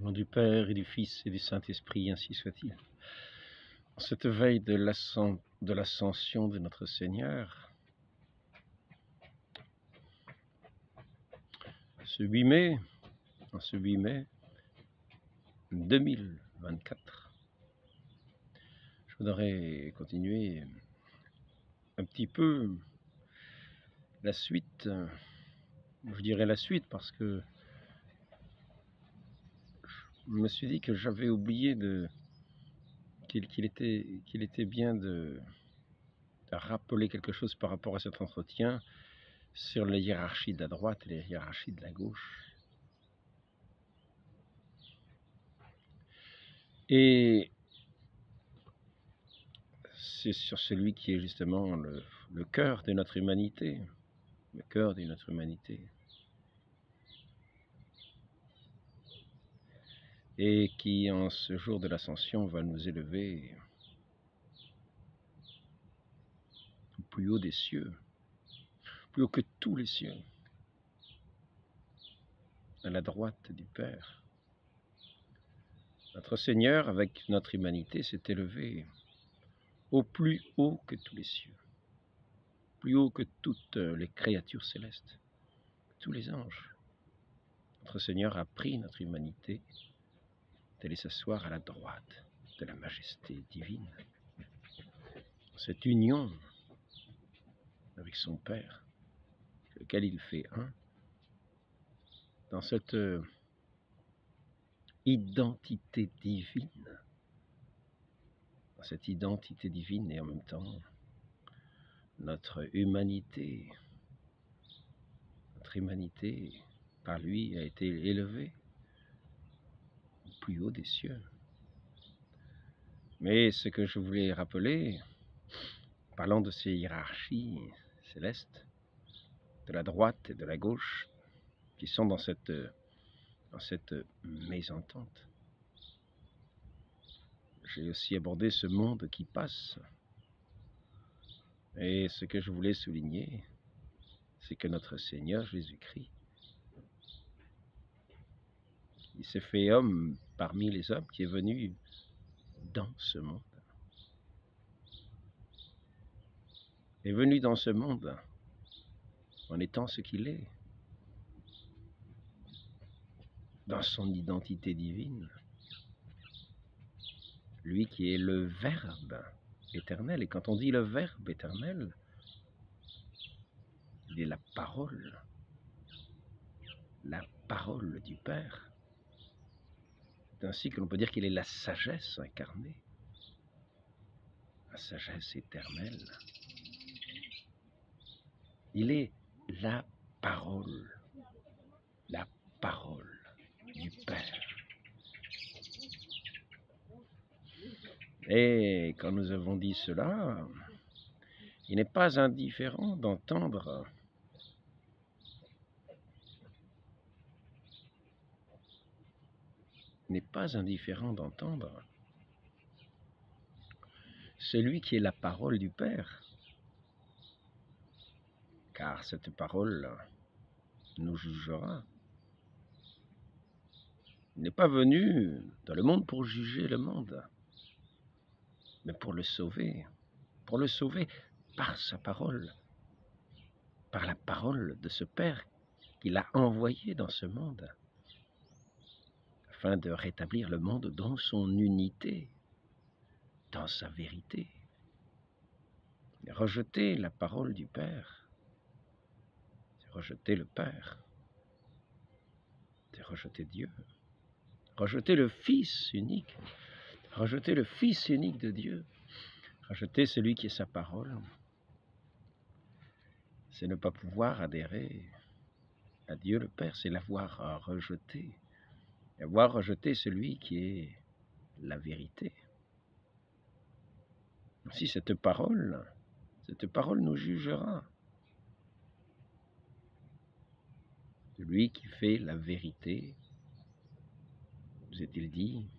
Au nom du Père et du Fils et du Saint-Esprit, ainsi soit-il. En cette veille de l'ascension de notre Seigneur, ce 8 mai 2024, je voudrais continuer un petit peu la suite. Je dirais la suite parce que je me suis dit que j'avais oublié qu'il était bien de rappeler quelque chose par rapport à cet entretien sur la hiérarchie de la droite et la hiérarchie de la gauche. Et c'est sur celui qui est justement le cœur de notre humanité, le cœur de notre humanité. Et qui, en ce jour de l'ascension, va nous élever au plus haut des cieux, plus haut que tous les cieux, à la droite du Père. Notre Seigneur, avec notre humanité, s'est élevé au plus haut que tous les cieux, plus haut que toutes les créatures célestes, tous les anges. Notre Seigneur a pris notre humanité, d'aller s'asseoir à la droite de la majesté divine. Cette union avec son Père, lequel il fait un, dans cette identité divine, et en même temps notre humanité par lui a été élevée au plus haut des cieux. Mais ce que je voulais rappeler, parlant de ces hiérarchies célestes, de la droite et de la gauche, qui sont dans cette mésentente. J'ai aussi abordé ce monde qui passe. Et ce que je voulais souligner, c'est que notre Seigneur Jésus-Christ, il s'est fait homme parmi les hommes, qui est venu dans ce monde. Est venu dans ce monde en étant ce qu'il est, dans son identité divine. Lui qui est le Verbe éternel. Et quand on dit le Verbe éternel, il est la parole du Père. C'est ainsi que l'on peut dire qu'il est la sagesse incarnée, la sagesse éternelle. Il est la parole du Père. Et quand nous avons dit cela, il n'est pas indifférent d'entendre celui qui est la parole du Père, car cette parole nous jugera. Il n'est pas venu dans le monde pour juger le monde, mais pour le sauver par sa parole, par la parole de ce Père qu'il a envoyé dans ce monde, afin de rétablir le monde dans son unité, dans sa vérité. Rejeter la parole du Père, c'est rejeter le Père, c'est rejeter Dieu, rejeter le Fils unique de Dieu, rejeter celui qui est sa parole, c'est ne pas pouvoir adhérer à Dieu le Père, c'est l'avoir rejeté, avoir rejeté celui qui est la vérité. Si cette parole nous jugera. Celui qui fait la vérité, vous est-il dit,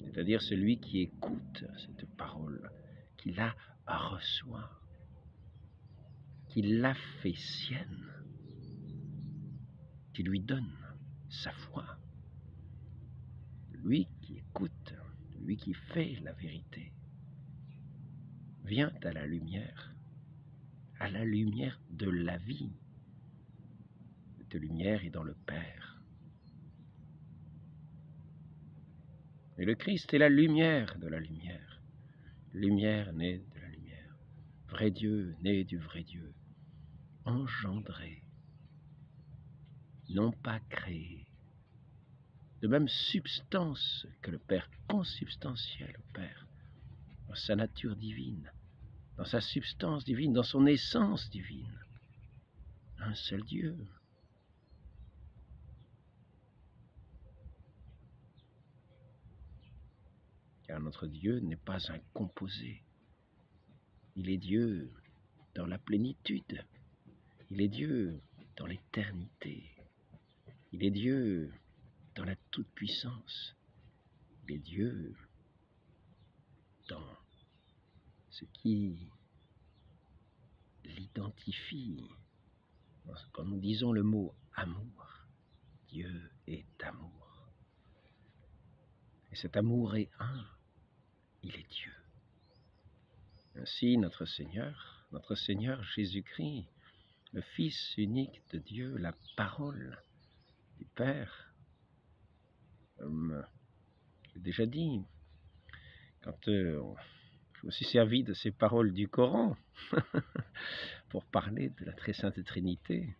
c'est-à-dire celui qui écoute cette parole, qui la reçoit, qui la fait sienne, qui lui donne sa foi. lui qui écoute, lui qui fait la vérité, vient à la lumière de la vie. Cette lumière est dans le Père. Et le Christ est la lumière de la lumière. Lumière née de la lumière. Vrai Dieu né du vrai Dieu. Engendré. Non pas créé. De même substance que le Père. Consubstantiel au Père. Dans sa nature divine. Dans sa substance divine. Dans son essence divine. Un seul Dieu. Car notre Dieu n'est pas un composé. Il est Dieu dans la plénitude. Il est Dieu dans l'éternité. Il est Dieu dans la toute-puissance. Il est Dieu dans ce qui l'identifie. Quand nous disons le mot amour, Dieu est amour. Et cet amour est un. Il est Dieu. Ainsi, notre Seigneur Jésus-Christ, le Fils unique de Dieu, la parole du Père, comme je l'ai déjà dit, quand je me suis servi de ces paroles du Coran pour parler de la très sainte Trinité,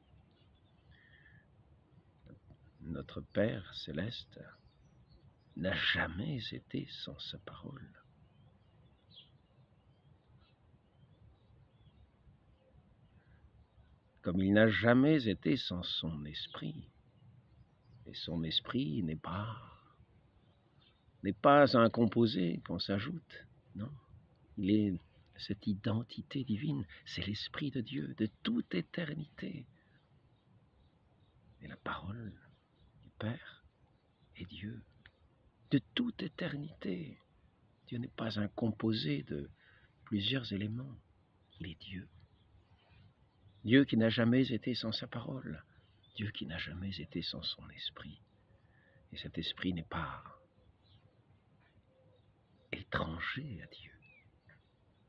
notre Père céleste n'a jamais été sans sa parole. Comme il n'a jamais été sans son esprit. Et son esprit n'est pas un composé qu'on s'ajoute, non. Il est cette identité divine, c'est l'Esprit de Dieu, de toute éternité. Et la parole du Père est Dieu, de toute éternité. Dieu n'est pas un composé de plusieurs éléments, il est Dieu. Dieu qui n'a jamais été sans sa parole, Dieu qui n'a jamais été sans son esprit. Et cet esprit n'est pas étranger à Dieu.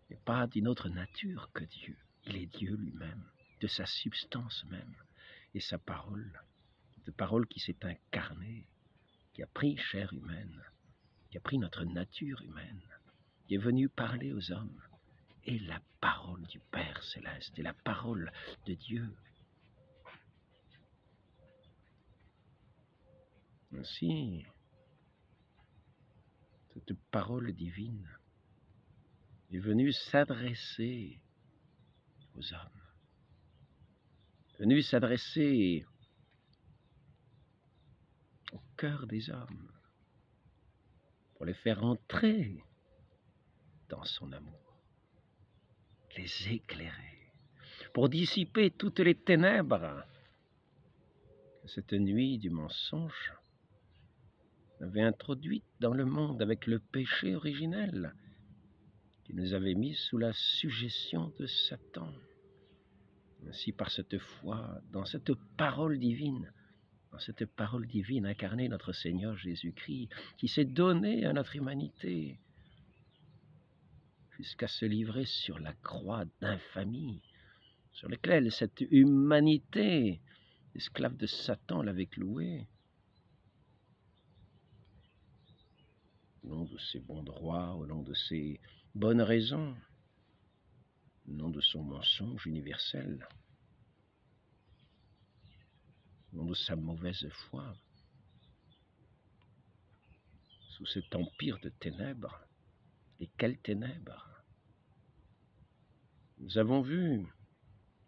Il n'est pas d'une autre nature que Dieu. Il est Dieu lui-même, de sa substance même. Et sa parole, cette parole qui s'est incarnée, qui a pris chair humaine, qui a pris notre nature humaine, qui est venue parler aux hommes, est la parole du Père céleste, et la parole de Dieu. Ainsi, cette parole divine est venue s'adresser aux hommes, venue s'adresser au cœur des hommes, pour les faire entrer dans son amour, les éclairer, pour dissiper toutes les ténèbres que cette nuit du mensonge avait introduites dans le monde avec le péché originel qui nous avait mis sous la suggestion de Satan. Ainsi, par cette foi, dans cette parole divine incarnée, notre Seigneur Jésus-Christ, qui s'est donné à notre humanité, jusqu'à se livrer sur la croix d'infamie, sur laquelle cette humanité, esclave de Satan, l'avait clouée. Au nom de ses bons droits, au nom de ses bonnes raisons, au nom de son mensonge universel, au nom de sa mauvaise foi, sous cet empire de ténèbres. Et quelles ténèbres! Nous avons vu,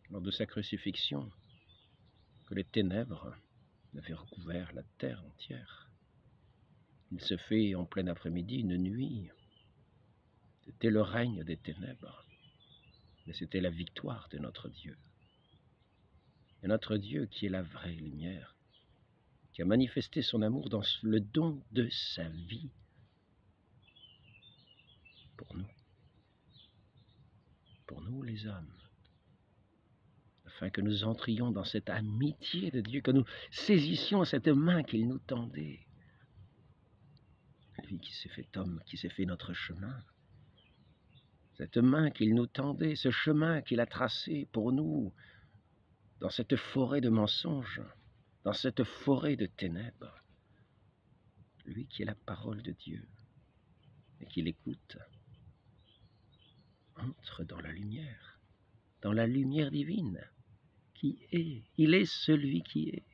lors de sa crucifixion, que les ténèbres avaient recouvert la terre entière. Il se fait en plein après-midi une nuit. C'était le règne des ténèbres, mais c'était la victoire de notre Dieu. Et notre Dieu qui est la vraie lumière, qui a manifesté son amour dans le don de sa vie pour nous les hommes, afin que nous entrions dans cette amitié de Dieu, que nous saisissions cette main qu'il nous tendait. celui qui s'est fait homme, qui s'est fait notre chemin. Cette main qu'il nous tendait, ce chemin qu'il a tracé pour nous, dans cette forêt de mensonges, dans cette forêt de ténèbres. Lui qui est la parole de Dieu et qui l'écoute, entre dans la lumière divine, qui est. Il est celui qui est.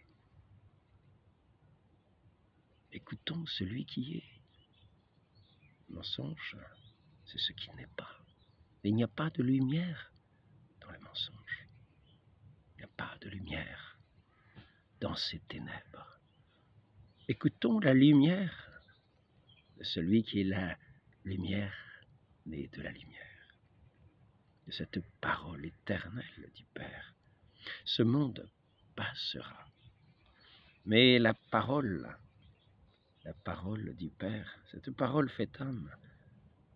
Écoutons celui qui est. Le mensonge, c'est ce qui n'est pas. Et il n'y a pas de lumière dans le mensonge. Il n'y a pas de lumière dans ces ténèbres. Écoutons la lumière de celui qui est la lumière née de la lumière, de cette parole éternelle du Père. Ce monde passera, mais la parole du Père, cette parole faite homme,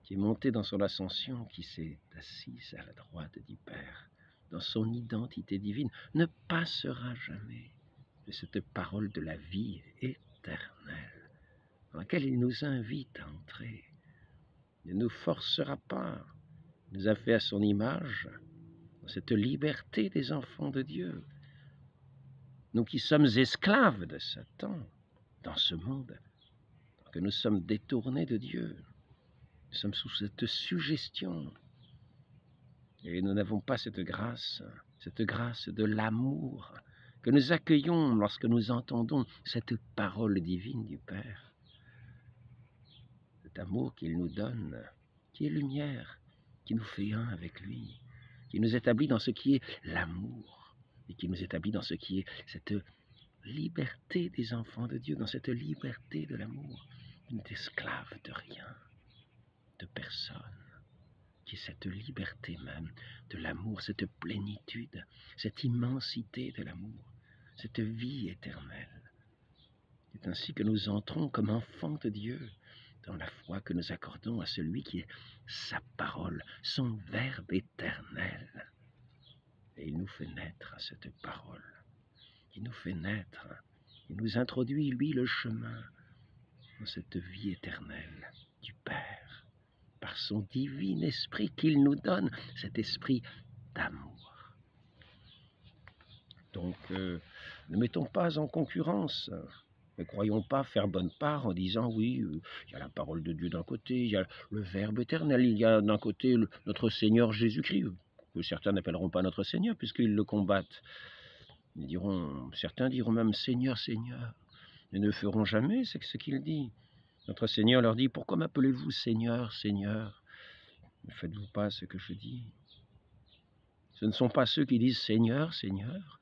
qui est montée dans son ascension, qui s'est assise à la droite du Père, dans son identité divine, ne passera jamais de cette parole de la vie éternelle, dans laquelle il nous invite à entrer. Il ne nous forcera pas, il nous a fait à son image, dans cette liberté des enfants de Dieu. Nous qui sommes esclaves de Satan dans ce monde, que nous sommes détournés de Dieu, nous sommes sous cette suggestion. Et nous n'avons pas cette grâce de l'amour que nous accueillons lorsque nous entendons cette parole divine du Père. Cet amour qu'il nous donne, qui est lumière, qui nous fait un avec lui, qui nous établit dans ce qui est l'amour, et qui nous établit dans ce qui est cette liberté des enfants de Dieu, dans cette liberté de l'amour, qui n'est esclave de rien, de personne, qui est cette liberté même de l'amour, cette plénitude, cette immensité de l'amour, cette vie éternelle. C'est ainsi que nous entrons comme enfants de Dieu dans la foi que nous accordons à celui qui est sa parole, son Verbe éternel. Et il nous fait naître à cette parole. Il nous fait naître, il nous introduit, lui, le chemin dans cette vie éternelle du Père, par son divin esprit qu'il nous donne, cet esprit d'amour. Donc, ne mettons pas en concurrence, ne croyons pas faire bonne part en disant, oui, il y a la parole de Dieu d'un côté, il y a le Verbe éternel, il y a d'un côté notre Seigneur Jésus-Christ, que certains n'appelleront pas notre Seigneur puisqu'ils le combattent. Certains diront même Seigneur, Seigneur, et ne feront jamais ce qu'il dit. Notre Seigneur leur dit, pourquoi m'appelez-vous Seigneur, Seigneur? Ne faites-vous pas ce que je dis? Ce ne sont pas ceux qui disent Seigneur, Seigneur,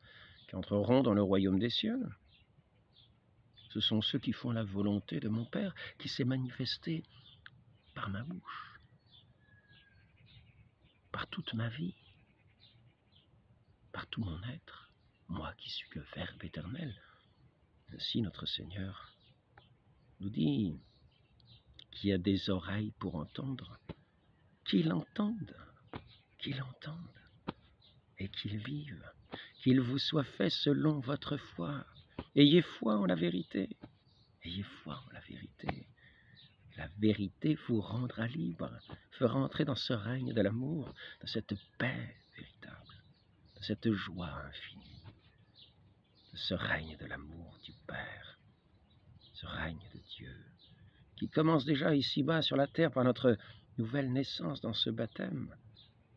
qui entreront dans le royaume des cieux. Ce sont ceux qui font la volonté de mon Père, qui s'est manifesté par ma bouche, par toute ma vie, par tout mon être. Moi qui suis le Verbe éternel. Ainsi notre Seigneur nous dit qui a des oreilles pour entendre, qu'il entende, et qu'il vive, qu'il vous soit fait selon votre foi. Ayez foi en la vérité, ayez foi en la vérité. La vérité vous rendra libre, fera entrer dans ce règne de l'amour, dans cette paix véritable, dans cette joie infinie. Ce règne de l'amour du Père, ce règne de Dieu, qui commence déjà ici-bas sur la terre par notre nouvelle naissance dans ce baptême.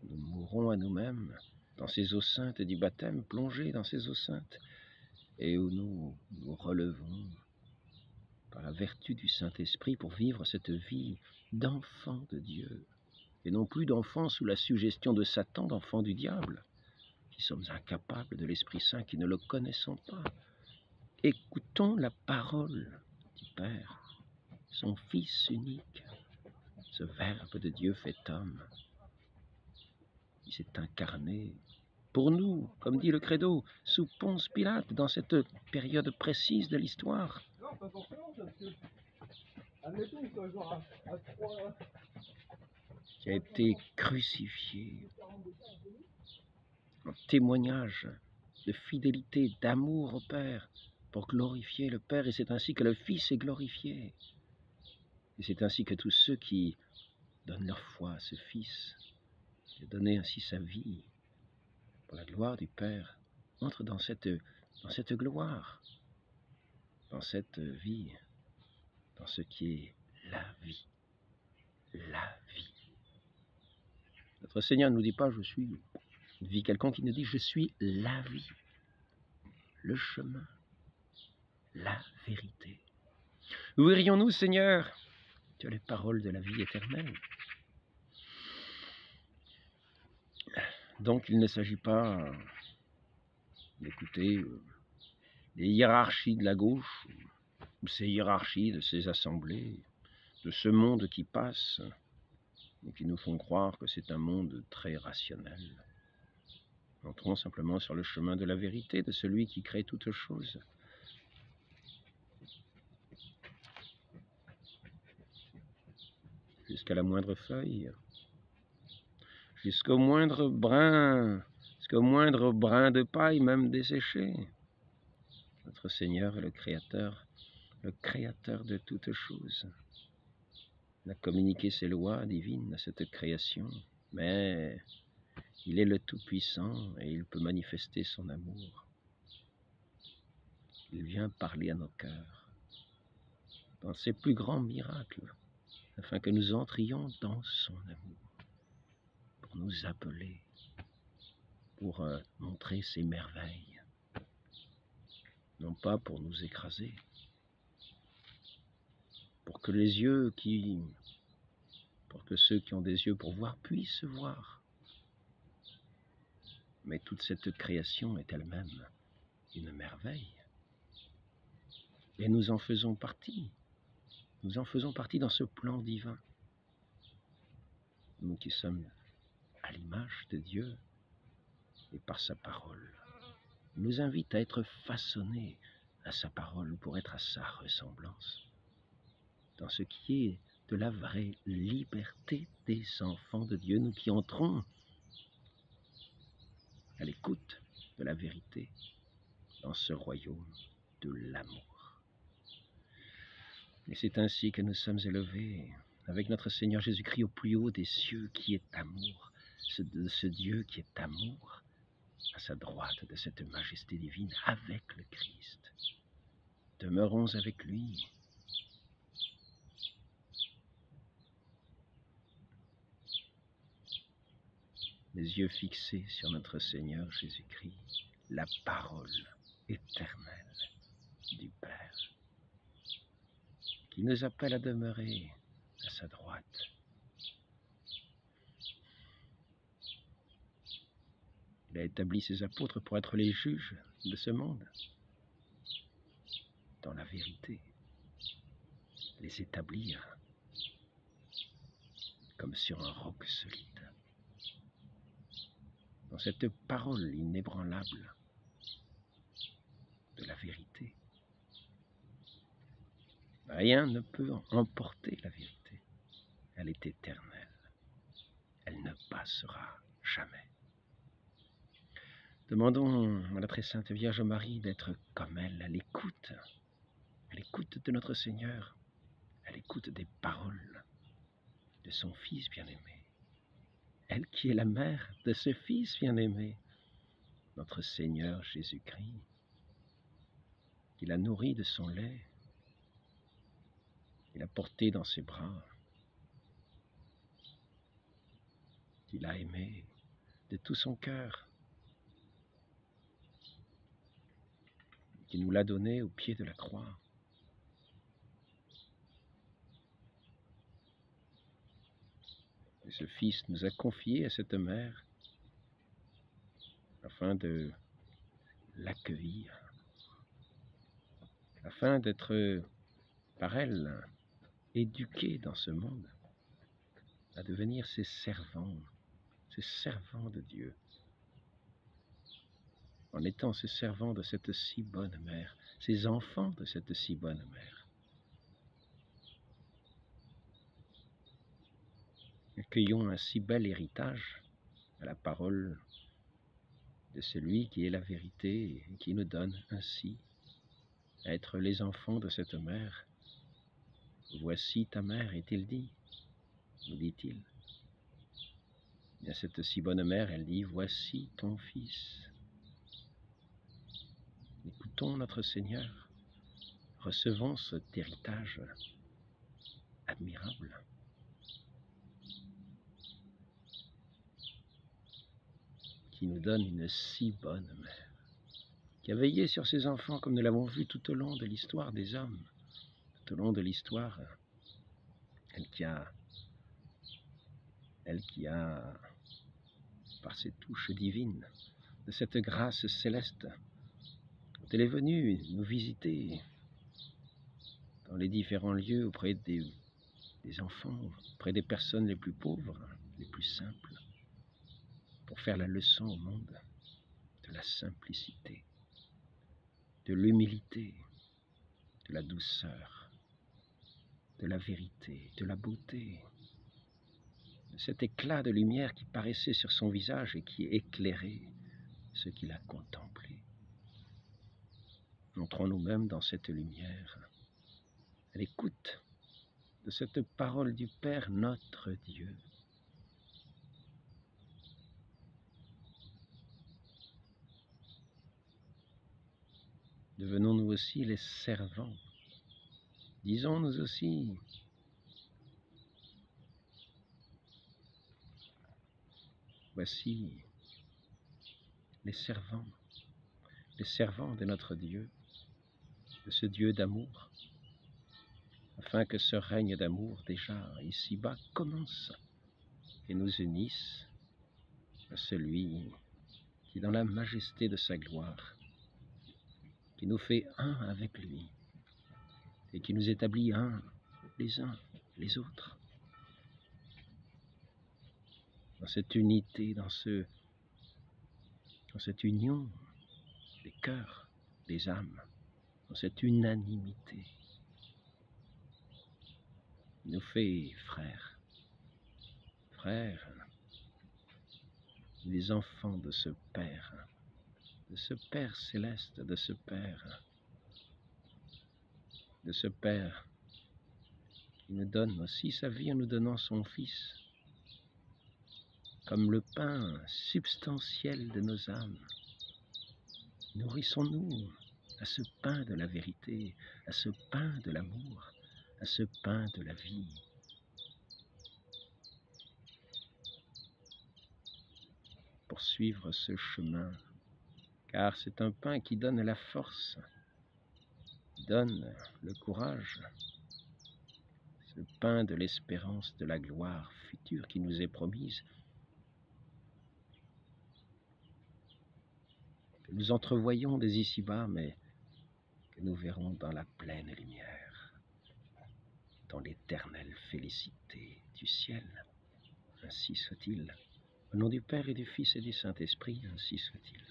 Nous mourrons à nous-mêmes dans ces eaux saintes du baptême, plongés dans ces eaux saintes, et où nous nous relevons par la vertu du Saint-Esprit pour vivre cette vie d'enfant de Dieu, et non plus d'enfants sous la suggestion de Satan, d'enfants du diable, qui sommes incapables de l'Esprit Saint, qui ne le connaissons pas. Écoutons la parole du Père, son Fils unique, ce Verbe de Dieu fait homme, qui s'est incarné pour nous, comme dit le Credo, sous Ponce Pilate, dans cette période précise de l'histoire. Qui a été crucifié en témoignage de fidélité, d'amour au Père, pour glorifier le Père, et c'est ainsi que le Fils est glorifié. Et c'est ainsi que tous ceux qui donnent leur foi à ce Fils, qui a donné ainsi sa vie pour la gloire du Père, entrent dans cette gloire, dans cette vie, dans ce qui est la vie. La vie. Notre Seigneur ne nous dit pas « je suis une vie quelconque », il nous dit « je suis la vie, le chemin, la vérité ». Où irions-nous, Seigneur? Tu as les paroles de la vie éternelle. Donc il ne s'agit pas d'écouter les hiérarchies de la gauche, ou ces hiérarchies de ces assemblées, de ce monde qui passe, et qui nous font croire que c'est un monde très rationnel. Entrons simplement sur le chemin de la vérité, de celui qui crée toutes choses. Jusqu'à la moindre feuille, jusqu'au moindre brin de paille, même desséché. Notre Seigneur est le Créateur de toutes choses. Il a communiqué ses lois divines à cette création, mais il est le Tout-Puissant et il peut manifester son amour. Il vient parler à nos cœurs dans ses plus grands miracles, afin que nous entrions dans son amour, pour nous appeler, pour montrer ses merveilles, non pas pour nous écraser, pour que ceux qui ont des yeux pour voir puissent voir. Mais toute cette création est elle-même une merveille. Et nous en faisons partie. Nous en faisons partie dans ce plan divin. Nous qui sommes à l'image de Dieu et par sa parole, il nous invite à être façonnés à sa parole pour être à sa ressemblance. Dans ce qui est de la vraie liberté des enfants de Dieu, nous qui entrons à l'écoute de la vérité dans ce royaume de l'amour. Et c'est ainsi que nous sommes élevés avec notre Seigneur Jésus-Christ au plus haut des cieux qui est amour, ce Dieu qui est amour, à sa droite de cette majesté divine avec le Christ. Demeurons avec lui. Les yeux fixés sur notre Seigneur Jésus-Christ, la parole éternelle du Père, qui nous appelle à demeurer à sa droite. Il a établi ses apôtres pour être les juges de ce monde, dans la vérité, les établir comme sur un roc solide. Dans cette parole inébranlable de la vérité, rien ne peut emporter la vérité. Elle est éternelle. Elle ne passera jamais. Demandons à la très sainte Vierge Marie d'être comme elle, à l'écoute de notre Seigneur, à l'écoute des paroles de son Fils bien-aimé. Elle qui est la mère de ce Fils bien-aimé, notre Seigneur Jésus-Christ, qui l'a nourri de son lait, qui l'a porté dans ses bras, qui l'a aimé de tout son cœur, qui nous l'a donné au pied de la croix. Et ce Fils nous a confié à cette mère afin de l'accueillir, afin d'être par elle éduqués dans ce monde, à devenir ses servants de Dieu, en étant ces servants de cette si bonne mère, ces enfants de cette si bonne mère. Accueillons un si bel héritage à la parole de celui qui est la vérité et qui nous donne ainsi à être les enfants de cette mère, voici ta mère, est-il dit, nous dit-il. Et à cette si bonne mère, elle dit, voici ton fils. Écoutons notre Seigneur, recevons cet héritage admirable. Qui nous donne une si bonne mère, qui a veillé sur ses enfants comme nous l'avons vu tout au long de l'histoire des hommes, tout au long de l'histoire, elle qui a, par ses touches divines, de cette grâce céleste, elle est venue nous visiter dans les différents lieux auprès des enfants, auprès des personnes les plus pauvres, les plus simples, pour faire la leçon au monde de la simplicité, de l'humilité, de la douceur, de la vérité, de la beauté, de cet éclat de lumière qui paraissait sur son visage et qui éclairait ceux qui la contemplaient. Entrons nous-mêmes dans cette lumière, à l'écoute de cette parole du Père, notre Dieu. Devenons-nous aussi les servants. Disons-nous aussi, voici les servants de notre Dieu, de ce Dieu d'amour, afin que ce règne d'amour déjà ici-bas commence et nous unisse à celui qui, dans la majesté de sa gloire, qui nous fait un avec lui et qui nous établit un les autres, dans cette unité, dans cette union des cœurs, des âmes, dans cette unanimité, il nous fait frères, les enfants de ce Père céleste, de ce Père qui nous donne aussi sa vie en nous donnant son Fils, comme le pain substantiel de nos âmes. Nourrissons-nous à ce pain de la vérité, à ce pain de l'amour, à ce pain de la vie. Pour suivre ce chemin, car c'est un pain qui donne la force, donne le courage, ce pain de l'espérance de la gloire future qui nous est promise, que nous entrevoyons dès ici-bas, mais que nous verrons dans la pleine lumière, dans l'éternelle félicité du ciel. Ainsi soit-il. Au nom du Père et du Fils et du Saint-Esprit, ainsi soit-il.